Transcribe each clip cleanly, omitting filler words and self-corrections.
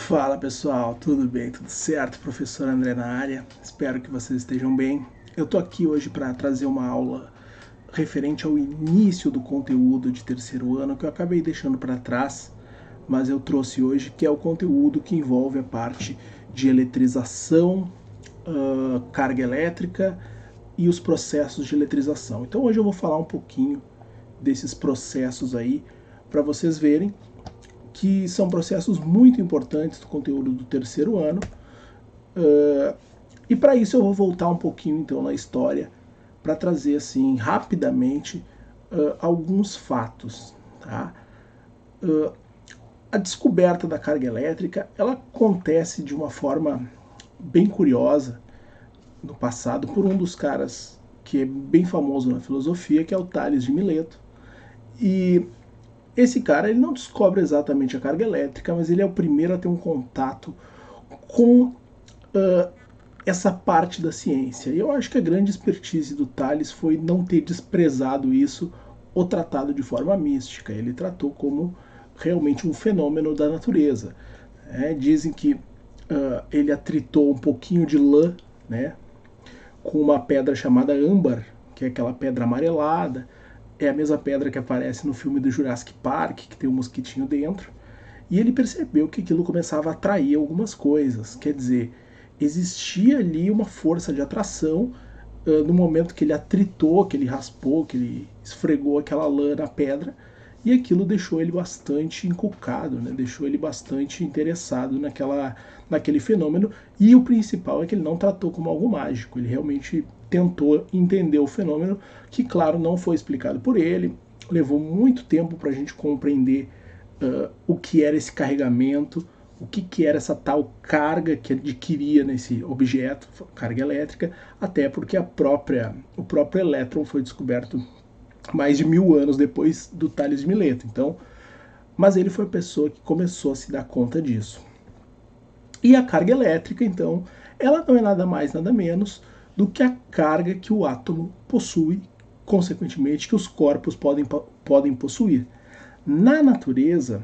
Fala pessoal, tudo bem? Tudo certo? Professor André na área. Espero que vocês estejam bem. Eu tô aqui hoje para trazer uma aula referente ao início do conteúdo de terceiro ano que eu acabei deixando para trás, mas eu trouxe hoje, que é o conteúdo que envolve a parte de eletrização, carga elétrica e os processos de eletrização. Então hoje eu vou falar um pouquinho desses processos aí para vocês verem que são processos muito importantes do conteúdo do terceiro ano. E para isso eu vou voltar um pouquinho então na história para trazer assim rapidamente alguns fatos. Tá? A descoberta da carga elétrica ela acontece de uma forma bem curiosa no passado por um dos caras que é bem famoso na filosofia, que é o Tales de Mileto. E esse cara ele não descobre exatamente a carga elétrica, mas ele é o primeiro a ter um contato com essa parte da ciência. E eu acho que a grande expertise do Tales foi não ter desprezado isso ou tratado de forma mística. Ele tratou como realmente um fenômeno da natureza. Dizem que ele atritou um pouquinho de lã, né, com uma pedra chamada âmbar, que é aquela pedra amarelada. É a mesma pedra que aparece no filme do Jurassic Park, que tem um mosquitinho dentro. E ele percebeu que aquilo começava a atrair algumas coisas. Quer dizer, existia ali uma força de atração no momento que ele atritou, que ele raspou, que ele esfregou aquela lã na pedra, e aquilo deixou ele bastante encucado, né? Deixou ele bastante interessado naquele fenômeno. E o principal é que ele não tratou como algo mágico, ele realmente tentou entender o fenômeno, que claro não foi explicado por ele, levou muito tempo para a gente compreender o que era esse carregamento, o que era essa tal carga que adquiria nesse objeto, carga elétrica, até porque o próprio elétron foi descoberto mais de 1000 anos depois do Tales de Mileto. Então, mas ele foi a pessoa que começou a se dar conta disso. E a carga elétrica, então, ela não é nada mais, nada menos do que a carga que o átomo possui, consequentemente, que os corpos podem possuir. Na natureza,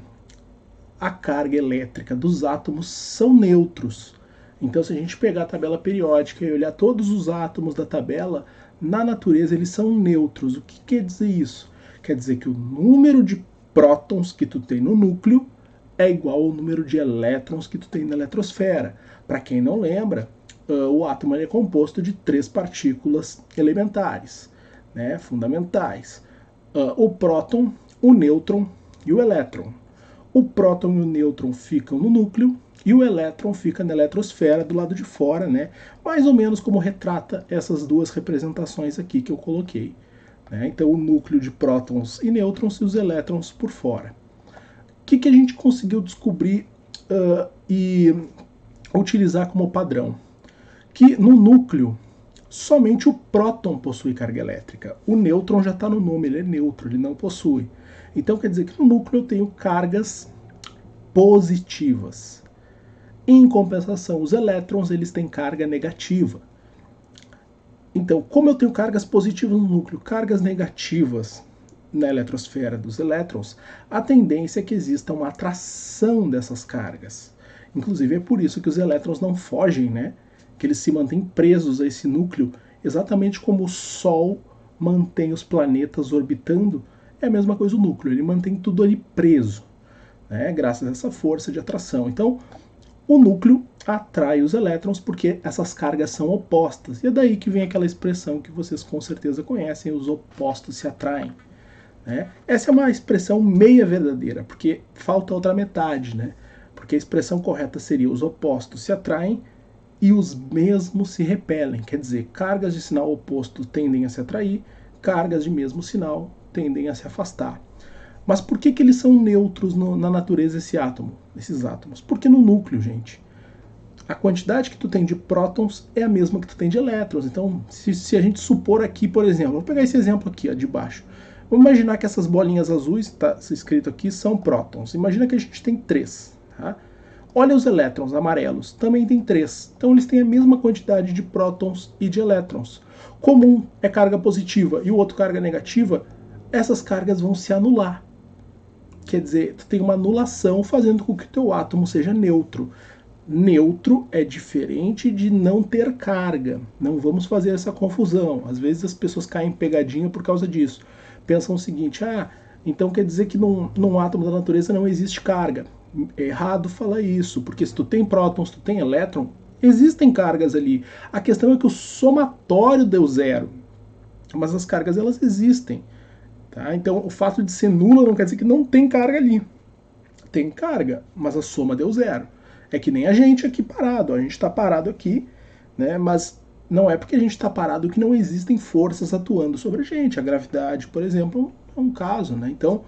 a carga elétrica dos átomos são neutros. Então, se a gente pegar a tabela periódica e olhar todos os átomos da tabela, na natureza eles são neutros. O que quer dizer isso? Quer dizer que o número de prótons que tu tem no núcleo é igual ao número de elétrons que tu tem na eletrosfera. Para quem não lembra, o átomo é composto de 3 partículas elementares, né, fundamentais. O próton, o nêutron e o elétron. O próton e o nêutron ficam no núcleo e o elétron fica na eletrosfera do lado de fora, né? Mais ou menos como retrata essas duas representações aqui que eu coloquei. Né? Então, o núcleo de prótons e nêutrons e os elétrons por fora. O que a gente conseguiu descobrir e utilizar como padrão? Que no núcleo, somente o próton possui carga elétrica. O nêutron já está no nome, ele é neutro, ele não possui. Então quer dizer que no núcleo eu tenho cargas positivas. Em compensação, os elétrons eles têm carga negativa. Então, como eu tenho cargas positivas no núcleo, cargas negativas na eletrosfera dos elétrons, a tendência é que exista uma atração dessas cargas. Inclusive é por isso que os elétrons não fogem, né? Que eles se mantêm presos a esse núcleo, exatamente como o Sol mantém os planetas orbitando. É a mesma coisa o núcleo, ele mantém tudo ali preso, né, graças a essa força de atração. Então, o núcleo atrai os elétrons porque essas cargas são opostas. E é daí que vem aquela expressão que vocês com certeza conhecem, os opostos se atraem. Né? Essa é uma expressão meia verdadeira, porque falta outra metade, né? Porque a expressão correta seria os opostos se atraem e os mesmos se repelem. Quer dizer, cargas de sinal oposto tendem a se atrair, cargas de mesmo sinal tendem a se afastar. Mas por que eles são neutros na natureza esses átomos? Porque no núcleo, gente, a quantidade que tu tem de prótons é a mesma que tu tem de elétrons. Então, se a gente supor aqui, por exemplo, vou pegar esse exemplo aqui, ó, de baixo. Vamos imaginar que essas bolinhas azuis, está escrito aqui, são prótons. Imagina que a gente tem 3. Tá? Olha os elétrons amarelos, também tem 3. Então eles têm a mesma quantidade de prótons e de elétrons. Como um é carga positiva e o outro carga negativa, essas cargas vão se anular. quer dizer, tu tem uma anulação fazendo com que o teu átomo seja neutro. Neutro é diferente de não ter carga. Não vamos fazer essa confusão. Às vezes as pessoas caem em pegadinha por causa disso. Pensam o seguinte, então quer dizer que num átomo da natureza não existe carga. É errado falar isso, porque se tu tem prótons, tu tem elétron, existem cargas ali. A questão é que o somatório deu zero, mas as cargas elas existem. Tá? Então o fato de ser nula não quer dizer que não tem carga ali. Tem carga, mas a soma deu zero. É que nem a gente aqui parado. A gente está parado aqui, né? Mas não é porque a gente está parado que não existem forças atuando sobre a gente. A gravidade, por exemplo, é um caso, né? Então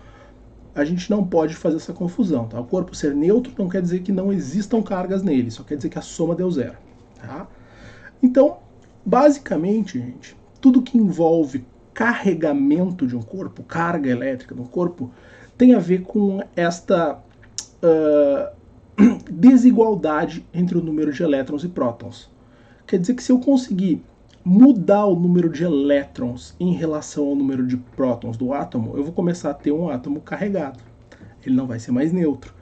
a gente não pode fazer essa confusão. Tá? O corpo ser neutro não quer dizer que não existam cargas nele, só quer dizer que a soma deu zero. Tá? Então, basicamente, gente, tudo que envolve carregamento de um corpo, carga elétrica de um corpo, tem a ver com esta desigualdade entre o número de elétrons e prótons. Quer dizer que se eu conseguir mudar o número de elétrons em relação ao número de prótons do átomo, eu vou começar a ter um átomo carregado. Ele não vai ser mais neutro.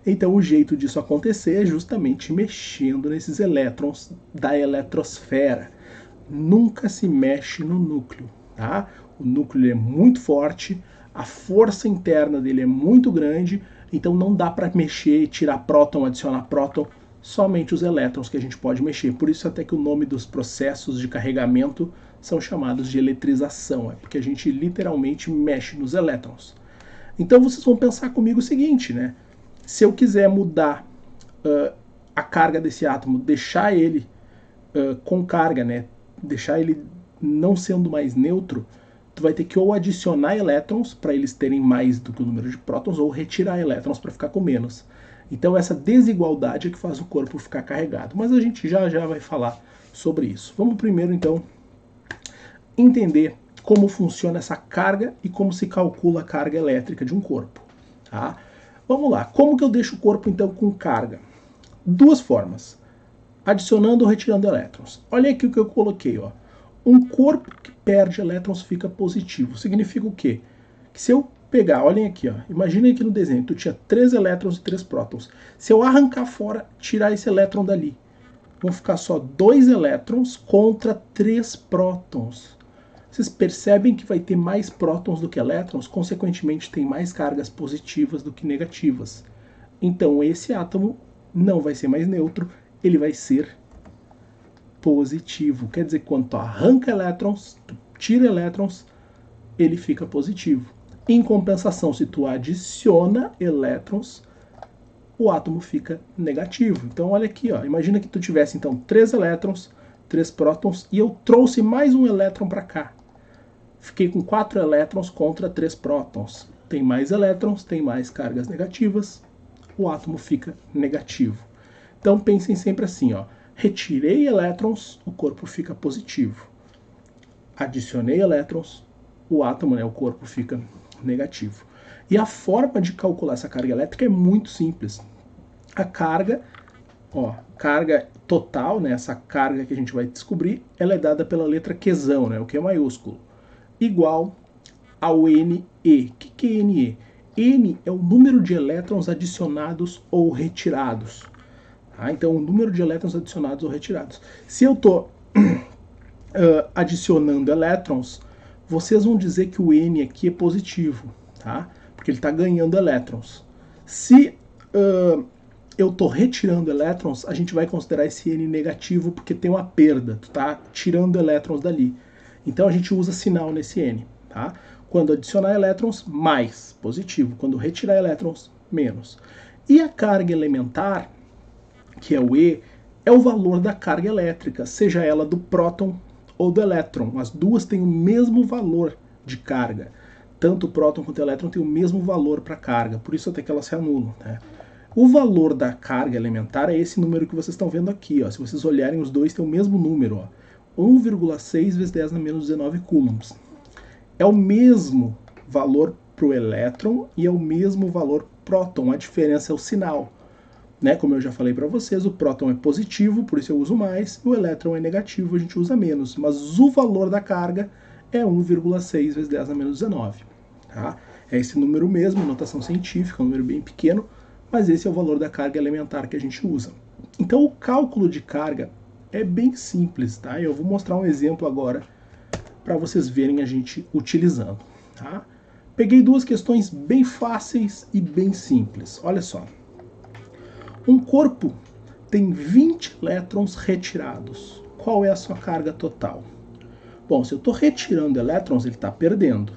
Então o jeito disso acontecer é justamente mexendo nesses elétrons da eletrosfera. Nunca se mexe no núcleo. Tá? O núcleo é muito forte, a força interna dele é muito grande, então não dá para mexer, tirar próton, adicionar próton, somente os elétrons que a gente pode mexer. Por isso até que o nome dos processos de carregamento são chamados de eletrização, é porque a gente literalmente mexe nos elétrons. Então vocês vão pensar comigo o seguinte, né? Se eu quiser mudar a carga desse átomo, deixar ele com carga, né? Deixar ele não sendo mais neutro, tu vai ter que ou adicionar elétrons para eles terem mais do que o número de prótons, ou retirar elétrons para ficar com menos. Então essa desigualdade é que faz o corpo ficar carregado. Mas a gente já vai falar sobre isso. Vamos primeiro então entender como funciona essa carga e como se calcula a carga elétrica de um corpo. Tá? Vamos lá. Como que eu deixo o corpo então com carga? Duas formas. Adicionando ou retirando elétrons. Olha aqui o que eu coloquei. Ó. Um corpo que perde elétrons fica positivo. Significa o quê? Que se eu pegar, olhem aqui, ó, imaginem aqui no desenho, tu tinha 3 elétrons e 3 prótons. Se eu arrancar fora, tirar esse elétron dali, vão ficar só 2 elétrons contra 3 prótons. Vocês percebem que vai ter mais prótons do que elétrons, consequentemente tem mais cargas positivas do que negativas. Então esse átomo não vai ser mais neutro, ele vai ser positivo. Quer dizer que quando tu arranca elétrons, tu tira elétrons, ele fica positivo. Em compensação, se tu adiciona elétrons, o átomo fica negativo. Então olha aqui, ó, imagina que tu tivesse então 3 elétrons, 3 prótons, e eu trouxe mais um elétron para cá. Fiquei com 4 elétrons contra 3 prótons. Tem mais elétrons, tem mais cargas negativas, o átomo fica negativo. Então pensem sempre assim, ó, retirei elétrons, o corpo fica positivo. Adicionei elétrons, o átomo, né, o corpo fica negativo. E a forma de calcular essa carga elétrica é muito simples. A carga, ó, carga total, né, essa carga que a gente vai descobrir, ela é dada pela letra Qzão, né, o Q maiúsculo, igual ao NE. O que é NE? N é o número de elétrons adicionados ou retirados. Tá? Então, o número de elétrons adicionados ou retirados. Se eu estou adicionando elétrons, vocês vão dizer que o N aqui é positivo, tá? Porque ele está ganhando elétrons. Se eu estou retirando elétrons, a gente vai considerar esse N negativo porque tem uma perda, tu está tirando elétrons dali. Então a gente usa sinal nesse N. Tá? Quando adicionar elétrons, mais, positivo. Quando retirar elétrons, menos. E a carga elementar, que é o E, é o valor da carga elétrica, seja ela do próton ou do elétron. As duas têm o mesmo valor de carga. Tanto o próton quanto o elétron têm o mesmo valor para carga, por isso até que elas se anulam. Né? O valor da carga elementar é esse número que vocês estão vendo aqui. Ó. Se vocês olharem, os dois têm o mesmo número. Ó. 1,6 vezes 10 na menos 19 coulombs. É o mesmo valor para o elétron e é o mesmo valor próton. A diferença é o sinal. Né? Como eu já falei para vocês, o próton é positivo, por isso eu uso mais, e o elétron é negativo, a gente usa menos. Mas o valor da carga é 1,6 vezes 10 na menos 19. Tá? É esse número mesmo, notação científica, um número bem pequeno, mas esse é o valor da carga elementar que a gente usa. Então o cálculo de carga é bem simples, tá? Eu vou mostrar um exemplo agora para vocês verem a gente utilizando, tá? Peguei duas questões bem fáceis e bem simples. Olha só. Um corpo tem 20 elétrons retirados. Qual é a sua carga total? Bom, se eu estou retirando elétrons, ele está perdendo.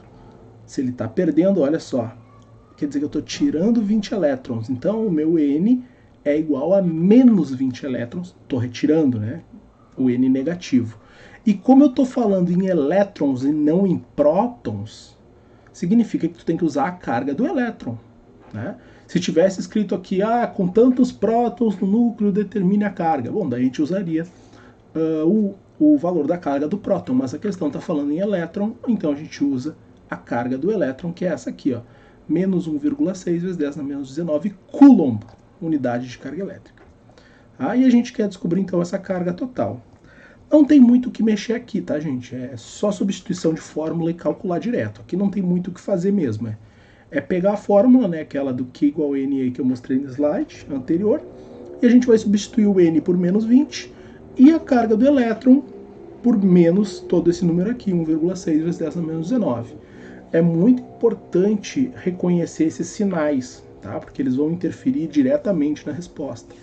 Se ele está perdendo, olha só, quer dizer que eu estou tirando 20 elétrons. Então, o meu N é igual a menos 20 elétrons. Estou retirando, né? O N negativo. E como eu estou falando em elétrons e não em prótons, significa que tu tem que usar a carga do elétron, né? Se tivesse escrito aqui, com tantos prótons no núcleo determine a carga. Bom, daí a gente usaria o valor da carga do próton, mas a questão está falando em elétron, então a gente usa a carga do elétron, que é essa aqui, ó, menos 1,6 vezes 10 na menos 19 coulomb, unidade de carga elétrica. Aí a gente quer descobrir então essa carga total. Não tem muito o que mexer aqui, tá, gente? É só substituição de fórmula e calcular direto. Aqui não tem muito o que fazer mesmo. É pegar a fórmula, né, aquela do Q igual a N que eu mostrei no slide anterior, e a gente vai substituir o N por menos 20 e a carga do elétron por menos todo esse número aqui, 1,6 vezes 10 na menos 19. É muito importante reconhecer esses sinais, tá? Porque eles vão interferir diretamente na resposta.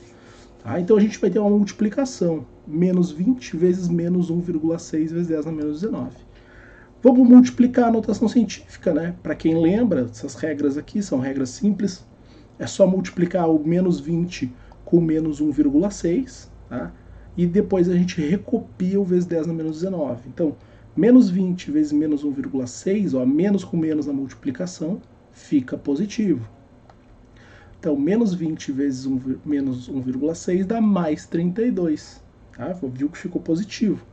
Tá? Então a gente vai ter uma multiplicação, menos 20 vezes menos 1,6 vezes 10 na menos 19. Vamos multiplicar a notação científica, né? Para quem lembra, essas regras aqui são regras simples. É só multiplicar o menos 20 com menos 1,6, tá? E depois a gente recopia o vezes 10 na menos 19. Então, menos 20 vezes menos 1,6, ó, menos com menos na multiplicação, fica positivo. Então, menos 20 vezes menos 1,6 dá mais 32. Tá? Viu que ficou positivo.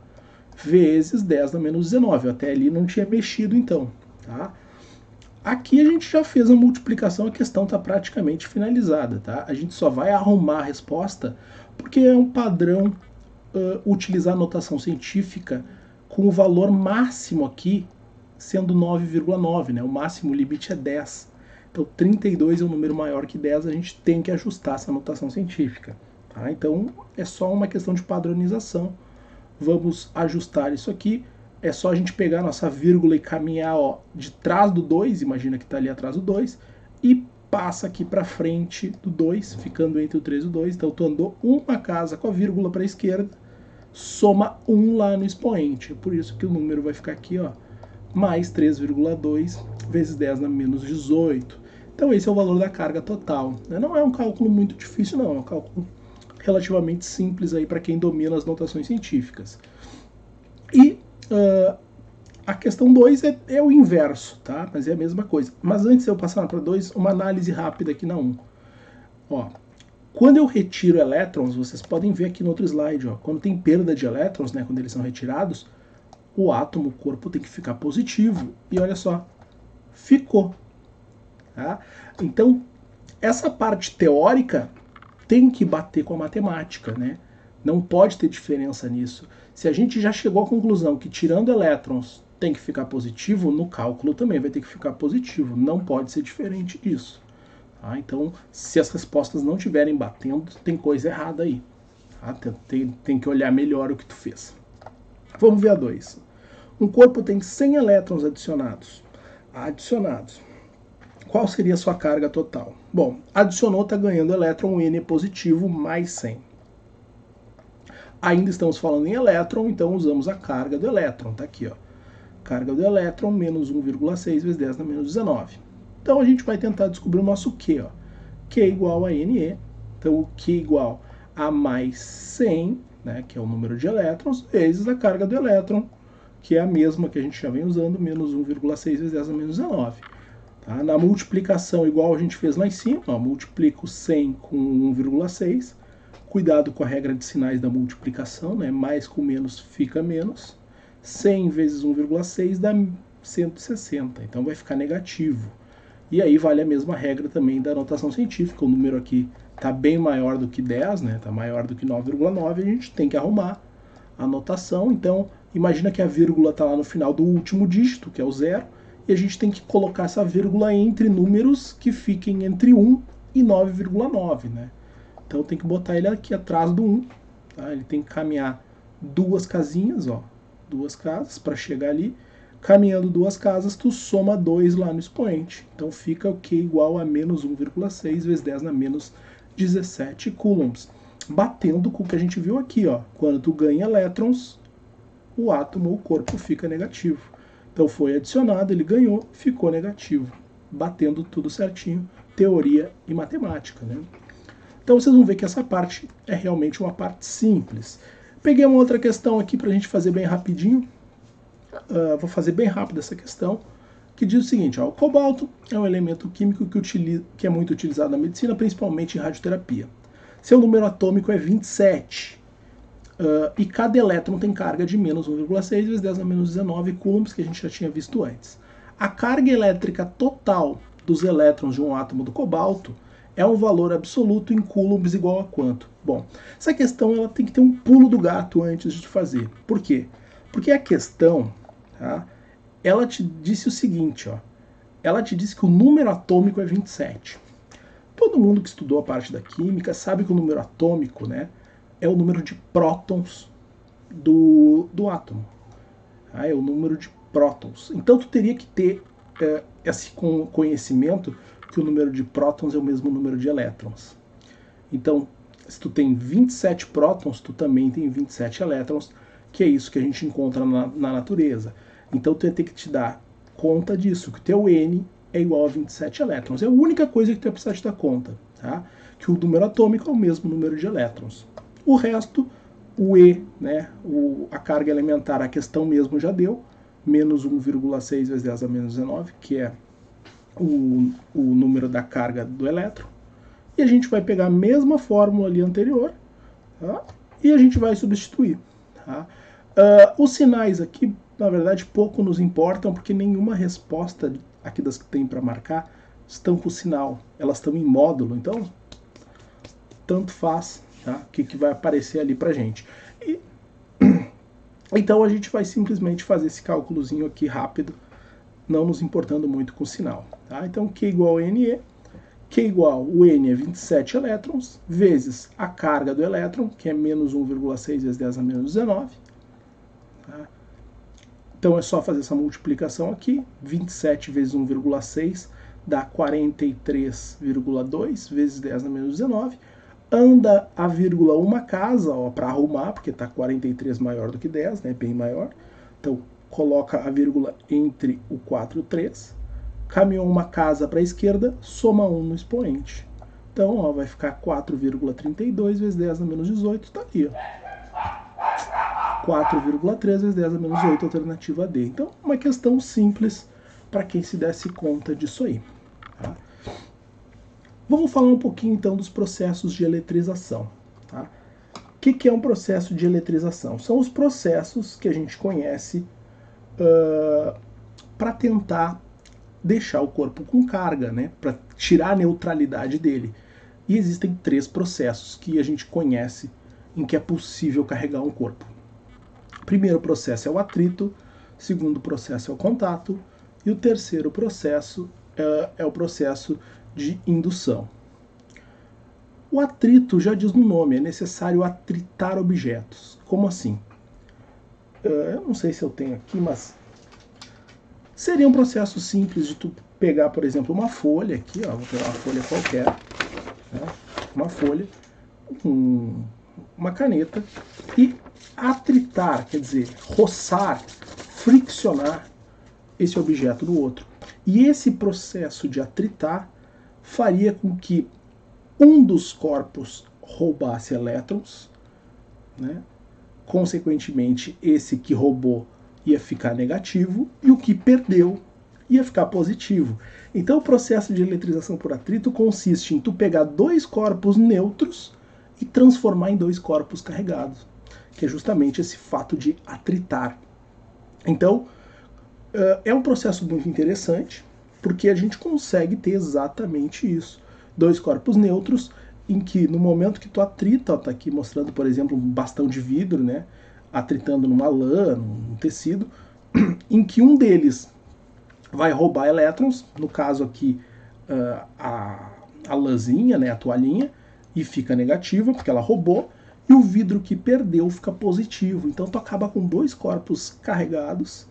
Vezes 10 na menos 19. Até ali não tinha mexido, então. Tá? Aqui a gente já fez a multiplicação, a questão está praticamente finalizada. Tá? A gente só vai arrumar a resposta porque é um padrão utilizar a notação científica com o valor máximo aqui sendo 9,9. Né? O máximo limite é 10. Então, 32 é um número maior que 10, a gente tem que ajustar essa notação científica. Tá? Então, é só uma questão de padronização. Vamos ajustar isso aqui. É só a gente pegar a nossa vírgula e caminhar de trás do 2, imagina que está ali atrás do 2, e passa aqui para frente do 2, ficando entre o 3 e o 2. Então, tu andou uma casa com a vírgula para a esquerda, soma 1 lá no expoente. É por isso que o número vai ficar aqui, ó, mais 3,2 vezes 10 na menos 18. Então esse é o valor da carga total. Não é um cálculo muito difícil, não. É um cálculo relativamente simples aí para quem domina as notações científicas. E a questão 2 é o inverso, tá? Mas é a mesma coisa. Mas antes de eu passar para 2, uma análise rápida aqui na 1. Quando eu retiro elétrons, vocês podem ver aqui no outro slide, quando tem perda de elétrons, né, quando eles são retirados, o átomo, o corpo tem que ficar positivo. E olha só, ficou. Tá? Então, essa parte teórica tem que bater com a matemática, né? Não pode ter diferença nisso. Se a gente já chegou à conclusão que tirando elétrons tem que ficar positivo, no cálculo também vai ter que ficar positivo. Não pode ser diferente disso. Tá? Então, se as respostas não estiverem batendo, tem coisa errada aí. Tá? Tem que olhar melhor o que tu fez. Vamos ver a 2. Um corpo tem 100 elétrons adicionados. Qual seria a sua carga total? Bom, adicionou, está ganhando elétron, o N positivo, mais 100. Ainda estamos falando em elétron, então usamos a carga do elétron. Está aqui, ó. Carga do elétron, menos 1,6 vezes 10 na menos 19. Então a gente vai tentar descobrir o nosso Q. Q igual a NE. Então o Q igual a mais 100, né, que é o número de elétrons, vezes a carga do elétron, que é a mesma que a gente já vem usando, menos 1,6 vezes 10 na menos 19. Tá? Na multiplicação, igual a gente fez lá em cima, multiplico 100 com 1,6. Cuidado com a regra de sinais da multiplicação, né? Mais com menos fica menos. 100 vezes 1,6 dá 160, então vai ficar negativo. E aí vale a mesma regra também da notação científica. O número aqui está bem maior do que 10, né? Está maior do que 9,9, a gente tem que arrumar a notação. Então, imagina que a vírgula está lá no final do último dígito, que é o 0, e a gente tem que colocar essa vírgula entre números que fiquem entre 1 e 9,9, né? Então tem que botar ele aqui atrás do 1, tá? Ele tem que caminhar duas casinhas, ó, duas casas para chegar ali. Caminhando duas casas, tu soma 2 lá no expoente. Então fica o Q igual a menos 1,6 vezes 10 na menos 17 coulombs. Batendo com o que a gente viu aqui, ó. Quando tu ganha elétrons, o átomo, o corpo fica negativo. Então foi adicionado, ele ganhou, ficou negativo. Batendo tudo certinho, teoria e matemática, né? Então vocês vão ver que essa parte é realmente uma parte simples. Peguei uma outra questão aqui para a gente fazer bem rapidinho. Vou fazer bem rápido essa questão, que diz o seguinte, ó, o cobalto é um elemento químico que é muito utilizado na medicina, principalmente em radioterapia. Seu número atômico é 27, e cada elétron tem carga de menos 1,6 vezes 10 a menos 19 coulombs, que a gente já tinha visto antes. A carga elétrica total dos elétrons de um átomo do cobalto é um valor absoluto em coulombs igual a quanto? Bom, essa questão ela tem que ter um pulo do gato antes de fazer. Por quê? Porque a questão, tá, ela te disse o seguinte, ó, ela te disse que o número atômico é 27. Todo mundo que estudou a parte da química sabe que o número atômico, né, é o número de prótons do átomo. Tá? É o número de prótons. Então tu teria que ter esse conhecimento que o número de prótons é o mesmo número de elétrons. Então, se tu tem 27 prótons, tu também tem 27 elétrons, que é isso que a gente encontra na natureza. Então tu vai ter que te dar conta disso, que o teu N é igual a 27 elétrons. É a única coisa que tu vai precisar te dar conta, tá? Que o número atômico é o mesmo número de elétrons. O resto, o E, né, a carga elementar, a questão mesmo já deu, menos 1,6 vezes 10 a menos 19, que é o número da carga do elétron. E a gente vai pegar a mesma fórmula ali anterior, tá? E a gente vai substituir. Tá? Os sinais aqui, na verdade, pouco nos importam, porque nenhuma resposta aqui das que tem para marcar estão com sinal. Elas estão em módulo, então tanto faz, tá? O que vai aparecer ali para a gente. Então a gente vai simplesmente fazer esse cálculozinho aqui rápido, não nos importando muito com o sinal. Tá? Então Q igual a NE, Q igual, o N é 27 elétrons, vezes a carga do elétron, que é menos 1,6 vezes 10 a menos 19. Tá? Então é só fazer essa multiplicação aqui, 27 vezes 1,6 dá 43,2 vezes 10 a menos 19. Anda a vírgula uma casa, para arrumar, porque está 43 maior do que 10, né, bem maior. Então coloca a vírgula entre o 4 e o 3. Caminhou uma casa para a esquerda, soma 1 no expoente. Então, ó, vai ficar 4,32 vezes 10 a menos 18, está ali. 4,3 vezes 10 a menos 8, alternativa D. Então, uma questão simples para quem se desse conta disso aí. Tá? Vamos falar um pouquinho, então, dos processos de eletrização. Tá? O que é um processo de eletrização? São os processos que a gente conhece para tentar deixar o corpo com carga, né, para tirar a neutralidade dele. E existem 3 processos que a gente conhece em que é possível carregar um corpo. O primeiro processo é o atrito, o segundo processo é o contato, e o terceiro processo é o processo de indução. O atrito já diz no nome, é necessário atritar objetos. Como assim? Eu não sei se eu tenho aqui, mas seria um processo simples de tu pegar, por exemplo, uma folha aqui, ó, vou pegar uma folha qualquer, né, uma folha, uma caneta, e atritar, quer dizer, roçar, friccionar esse objeto do outro. E esse processo de atritar faria com que um dos corpos roubasse elétrons, né? Consequentemente, esse que roubou ia ficar negativo e o que perdeu ia ficar positivo. Então o processo de eletrização por atrito consiste em tu pegar 2 corpos neutros e transformar em 2 corpos carregados, que é justamente esse fato de atritar. Então é um processo muito interessante, porque a gente consegue ter exatamente isso. 2 corpos neutros em que no momento que tu atrita, está aqui mostrando, por exemplo, um bastão de vidro, né, atritando numa lã, num tecido, em que um deles vai roubar elétrons, no caso aqui a lãzinha, né, a toalhinha, e fica negativa, porque ela roubou, e o vidro que perdeu fica positivo. Então tu acaba com dois corpos carregados,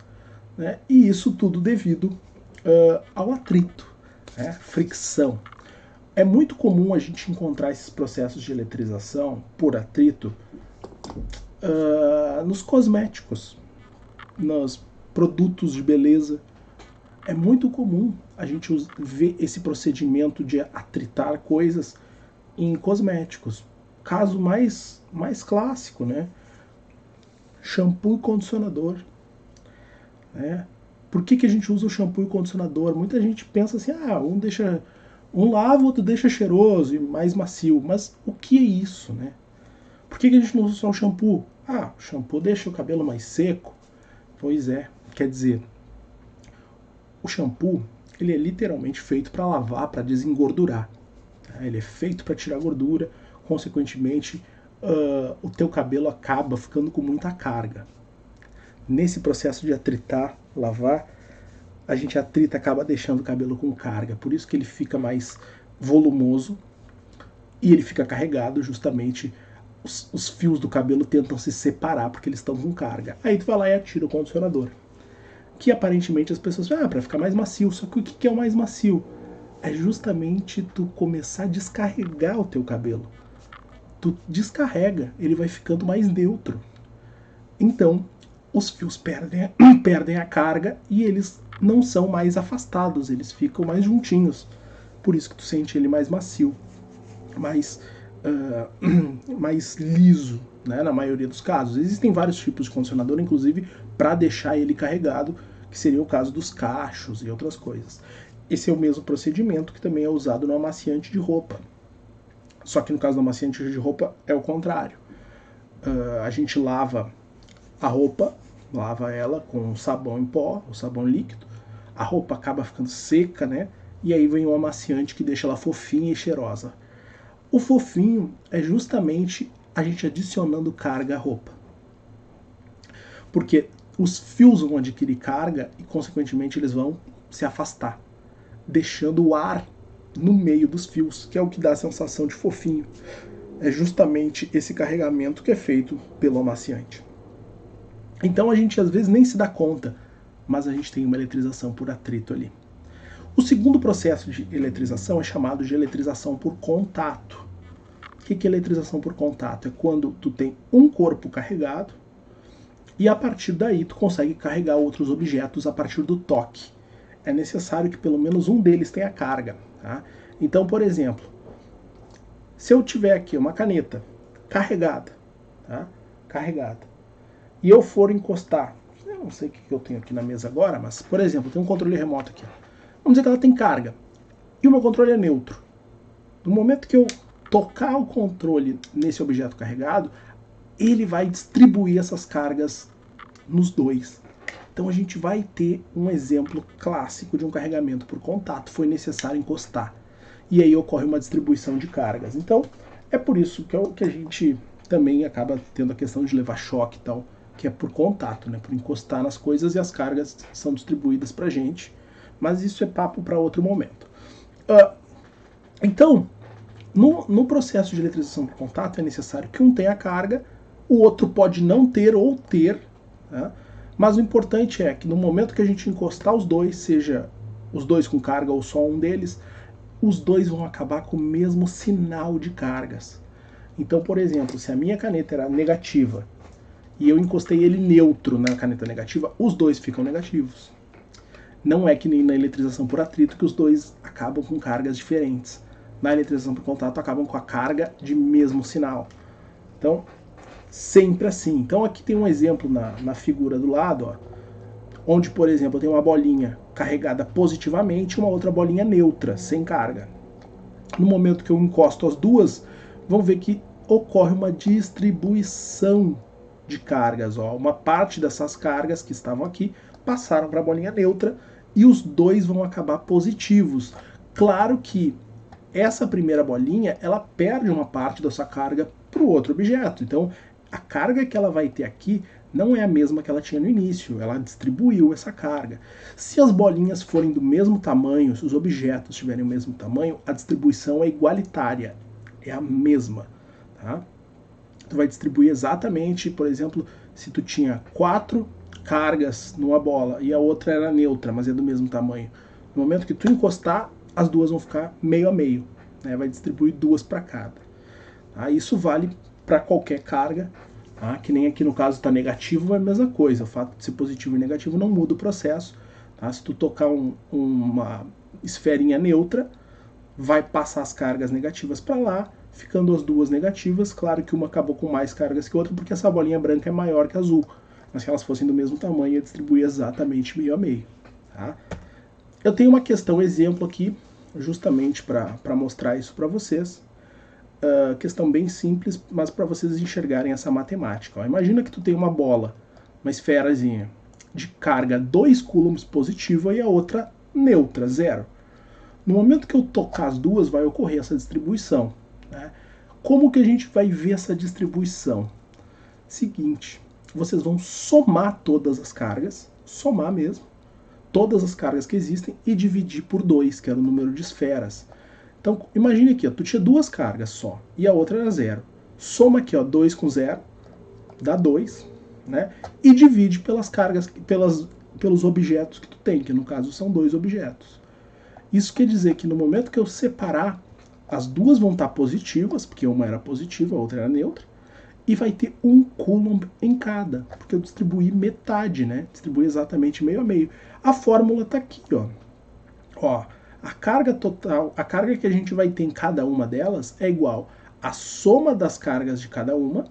né, e isso tudo devido ao atrito, né, fricção. É muito comum a gente encontrar esses processos de eletrização por atrito nos cosméticos, nos produtos de beleza. É muito comum a gente ver esse procedimento de atritar coisas em cosméticos. Caso mais clássico, né? Shampoo e condicionador. Né? Por que a gente usa o shampoo e o condicionador? Muita gente pensa assim, um lava, outro deixa cheiroso e mais macio. Mas o que é isso, né? Por que a gente não usa só o shampoo? O shampoo deixa o cabelo mais seco. Pois é, quer dizer, o shampoo ele é literalmente feito para lavar, para desengordurar. Ele é feito para tirar gordura, consequentemente o teu cabelo acaba ficando com muita carga. Nesse processo de atritar, lavar, a gente atrita, acaba deixando o cabelo com carga. Por isso que ele fica mais volumoso e ele fica carregado, justamente os fios do cabelo tentam se separar porque eles estão com carga. Aí tu vai lá e atira o condicionador. Que aparentemente as pessoas falam, para ficar mais macio. Só que o que é o mais macio? É justamente tu começar a descarregar o teu cabelo. Tu descarrega, ele vai ficando mais neutro. Então, os fios perdem a carga e eles não são mais afastados, eles ficam mais juntinhos. Por isso que tu sente ele mais macio, mais liso, né, na maioria dos casos. Existem vários tipos de condicionador, inclusive para deixar ele carregado, que seria o caso dos cachos e outras coisas. Esse é o mesmo procedimento que também é usado no amaciante de roupa. Só que no caso do amaciante de roupa é o contrário. A gente lava a roupa, lava ela com sabão em pó, o sabão líquido. A roupa acaba ficando seca, né? E aí vem o amaciante que deixa ela fofinha e cheirosa. O fofinho é justamente a gente adicionando carga à roupa. Porque os fios vão adquirir carga e, consequentemente, eles vão se afastar, deixando o ar no meio dos fios, que é o que dá a sensação de fofinho. É justamente esse carregamento que é feito pelo amaciante. Então a gente às vezes nem se dá conta, mas a gente tem uma eletrização por atrito ali. O segundo processo de eletrização é chamado de eletrização por contato. O que é eletrização por contato? É quando tu tem um corpo carregado e a partir daí tu consegue carregar outros objetos a partir do toque. É necessário que pelo menos um deles tenha carga. Tá? Então, por exemplo, se eu tiver aqui uma caneta carregada, tá? Carregada, e eu for encostar, eu não sei o que eu tenho aqui na mesa agora, mas, por exemplo, tem um controle remoto aqui. Vamos dizer que ela tem carga e o meu controle é neutro. No momento que eu tocar o controle nesse objeto carregado, ele vai distribuir essas cargas nos dois. Então a gente vai ter um exemplo clássico de um carregamento por contato. Foi necessário encostar. E aí ocorre uma distribuição de cargas. Então é por isso que a gente também acaba tendo a questão de levar choque e tal, que é por contato, né? Por encostar nas coisas e as cargas são distribuídas para a gente. Mas isso é papo para outro momento. Então, no processo de eletrização por contato é necessário que um tenha carga, o outro pode não ter ou ter, né? Mas o importante é que no momento que a gente encostar os dois, seja os dois com carga ou só um deles, os dois vão acabar com o mesmo sinal de cargas. Então, por exemplo, se a minha caneta era negativa e eu encostei ele neutro na caneta negativa, os dois ficam negativos. Não é que nem na eletrização por atrito que os dois acabam com cargas diferentes. Na eletrização por contato acabam com a carga de mesmo sinal. Então, sempre assim. Então aqui tem um exemplo na figura do lado, ó, onde, por exemplo, eu tenho uma bolinha carregada positivamente e uma outra bolinha neutra, sem carga. No momento que eu encosto as duas, vão ver que ocorre uma distribuição de cargas. Ó. Uma parte dessas cargas que estavam aqui passaram para a bolinha neutra e os dois vão acabar positivos. Claro que essa primeira bolinha, ela perde uma parte da sua carga para o outro objeto. Então, a carga que ela vai ter aqui não é a mesma que ela tinha no início, ela distribuiu essa carga. Se as bolinhas forem do mesmo tamanho, se os objetos tiverem o mesmo tamanho, a distribuição é igualitária, é a mesma. Tá? Tu vai distribuir exatamente, por exemplo, se tu tinha 4 cargas numa bola e a outra era neutra, mas é do mesmo tamanho. No momento que tu encostar, as duas vão ficar meio a meio, né? Vai distribuir 2 para cada. Tá? Isso vale para qualquer carga, tá? Que nem aqui no caso está negativo, é a mesma coisa. O fato de ser positivo e negativo não muda o processo. Tá? Se tu tocar uma esferinha neutra, vai passar as cargas negativas para lá, ficando as duas negativas. Claro que uma acabou com mais cargas que a outra, porque essa bolinha branca é maior que a azul. Mas se elas fossem do mesmo tamanho, ia distribuir exatamente meio a meio. Tá? Eu tenho uma questão exemplo aqui, justamente para mostrar isso para vocês. Questão bem simples, mas para vocês enxergarem essa matemática. Ó. Imagina que tu tem uma bola, uma esferazinha, de carga 2 coulombs positiva e a outra neutra, 0. No momento que eu tocar as duas, vai ocorrer essa distribuição. Né? Como que a gente vai ver essa distribuição? Seguinte, vocês vão somar todas as cargas, somar mesmo, todas as cargas que existem e dividir por 2, que era o número de esferas. Então, imagine aqui, ó, tu tinha 2 cargas só e a outra era 0. Soma aqui, ó, 2 com 0, dá 2, né? E divide pelas cargas, pelos objetos que tu tem, que no caso são 2 objetos. Isso quer dizer que no momento que eu separar, as duas vão estar positivas, porque uma era positiva, a outra era neutra, e vai ter 1 coulomb em cada, porque eu distribuí metade, né? Distribuí exatamente meio a meio. A fórmula está aqui, ó. A carga total, a carga que a gente vai ter em cada uma delas é igual à soma das cargas de cada uma,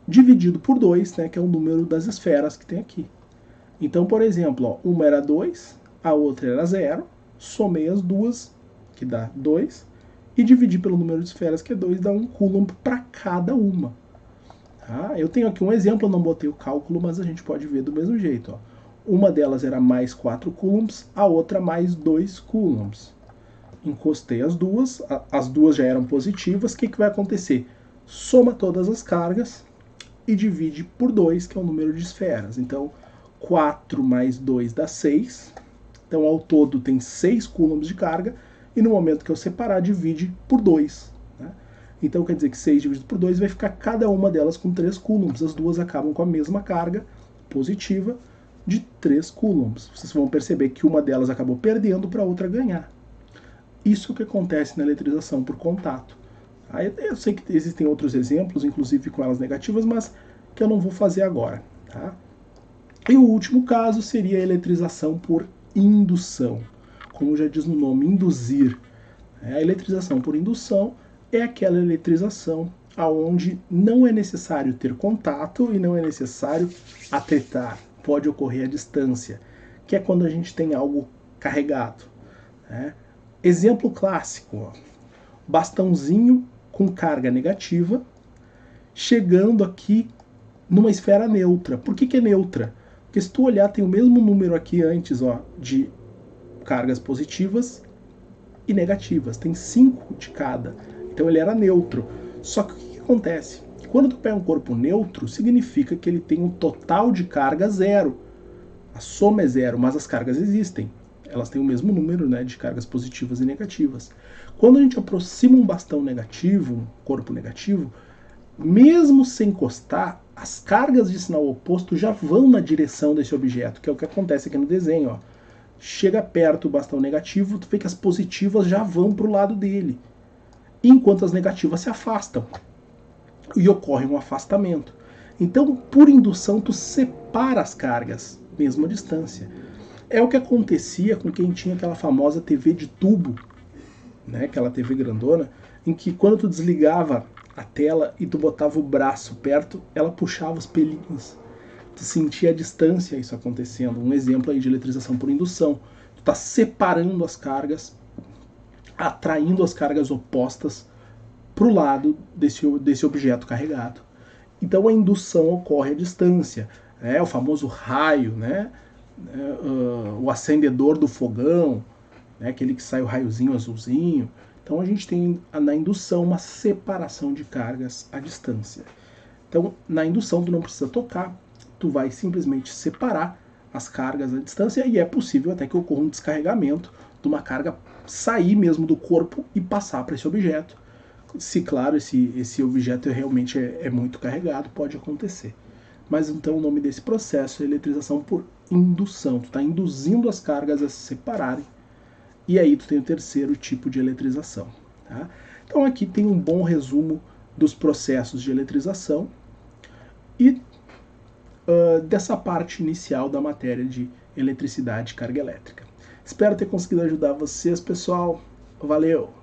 dividido por 2, né, que é o número das esferas que tem aqui. Então, por exemplo, ó, uma era 2, a outra era 0, somei as duas, que dá 2, e dividi pelo número de esferas, que é 2, dá 1 coulomb para cada uma. Tá? Eu tenho aqui um exemplo, eu não botei o cálculo, mas a gente pode ver do mesmo jeito. Ó. Uma delas era mais 4 coulombs, a outra mais 2 coulombs. Encostei as duas já eram positivas, o que vai acontecer? Soma todas as cargas e divide por 2, que é o número de esferas. Então, 4 mais 2 dá 6. Então, ao todo, tem 6 coulombs de carga, e no momento que eu separar, divide por 2. Né? Então, quer dizer que 6 dividido por 2 vai ficar cada uma delas com 3 coulombs. As duas acabam com a mesma carga positiva, de 3 coulombs. Vocês vão perceber que uma delas acabou perdendo para a outra ganhar. Isso que acontece na eletrização por contato. Aí eu sei que existem outros exemplos, inclusive com elas negativas, mas que eu não vou fazer agora. Tá? E o último caso seria a eletrização por indução. Como já diz no nome, induzir. A eletrização por indução é aquela eletrização onde não é necessário ter contato e não é necessário atretar. Pode ocorrer à distância, que é quando a gente tem algo carregado. Né? Exemplo clássico, ó, bastãozinho com carga negativa, chegando aqui numa esfera neutra. Por que é neutra? Porque se tu olhar, tem o mesmo número aqui antes, ó, de cargas positivas e negativas. Tem 5 de cada. Então ele era neutro. Só que o que acontece? Quando tu pega um corpo neutro, significa que ele tem um total de carga 0. A soma é 0, mas as cargas existem. Elas têm o mesmo número, né, de cargas positivas e negativas. Quando a gente aproxima um bastão negativo, um corpo negativo, mesmo sem encostar, as cargas de sinal oposto já vão na direção desse objeto, que é o que acontece aqui no desenho. Ó. Chega perto o bastão negativo, tu vê que as positivas já vão para o lado dele, enquanto as negativas se afastam. E ocorre um afastamento. Então, por indução, tu separa as cargas, mesmo a distância. É o que acontecia com quem tinha aquela famosa TV de tubo, né, aquela TV grandona, em que quando tu desligava a tela e tu botava o braço perto, ela puxava os pelinhos. Tu sentia a distância isso acontecendo. Um exemplo aí de eletrização por indução. Tu está separando as cargas, atraindo as cargas opostas para o lado desse objeto carregado. Então a indução ocorre à distância. É o famoso raio, né? O acendedor do fogão, né? Aquele que sai o raiozinho azulzinho. Então a gente tem na indução uma separação de cargas à distância. Então, na indução, tu não precisa tocar, tu vai simplesmente separar as cargas à distância e é possível até que ocorra um descarregamento de uma carga sair mesmo do corpo e passar para esse objeto. Se, claro, esse objeto realmente é muito carregado, pode acontecer. Mas então o nome desse processo é eletrização por indução. Tu está induzindo as cargas a se separarem. E aí tu tem o terceiro tipo de eletrização. Tá? Então aqui tem um bom resumo dos processos de eletrização e dessa parte inicial da matéria de eletricidade e carga elétrica. Espero ter conseguido ajudar vocês, pessoal. Valeu!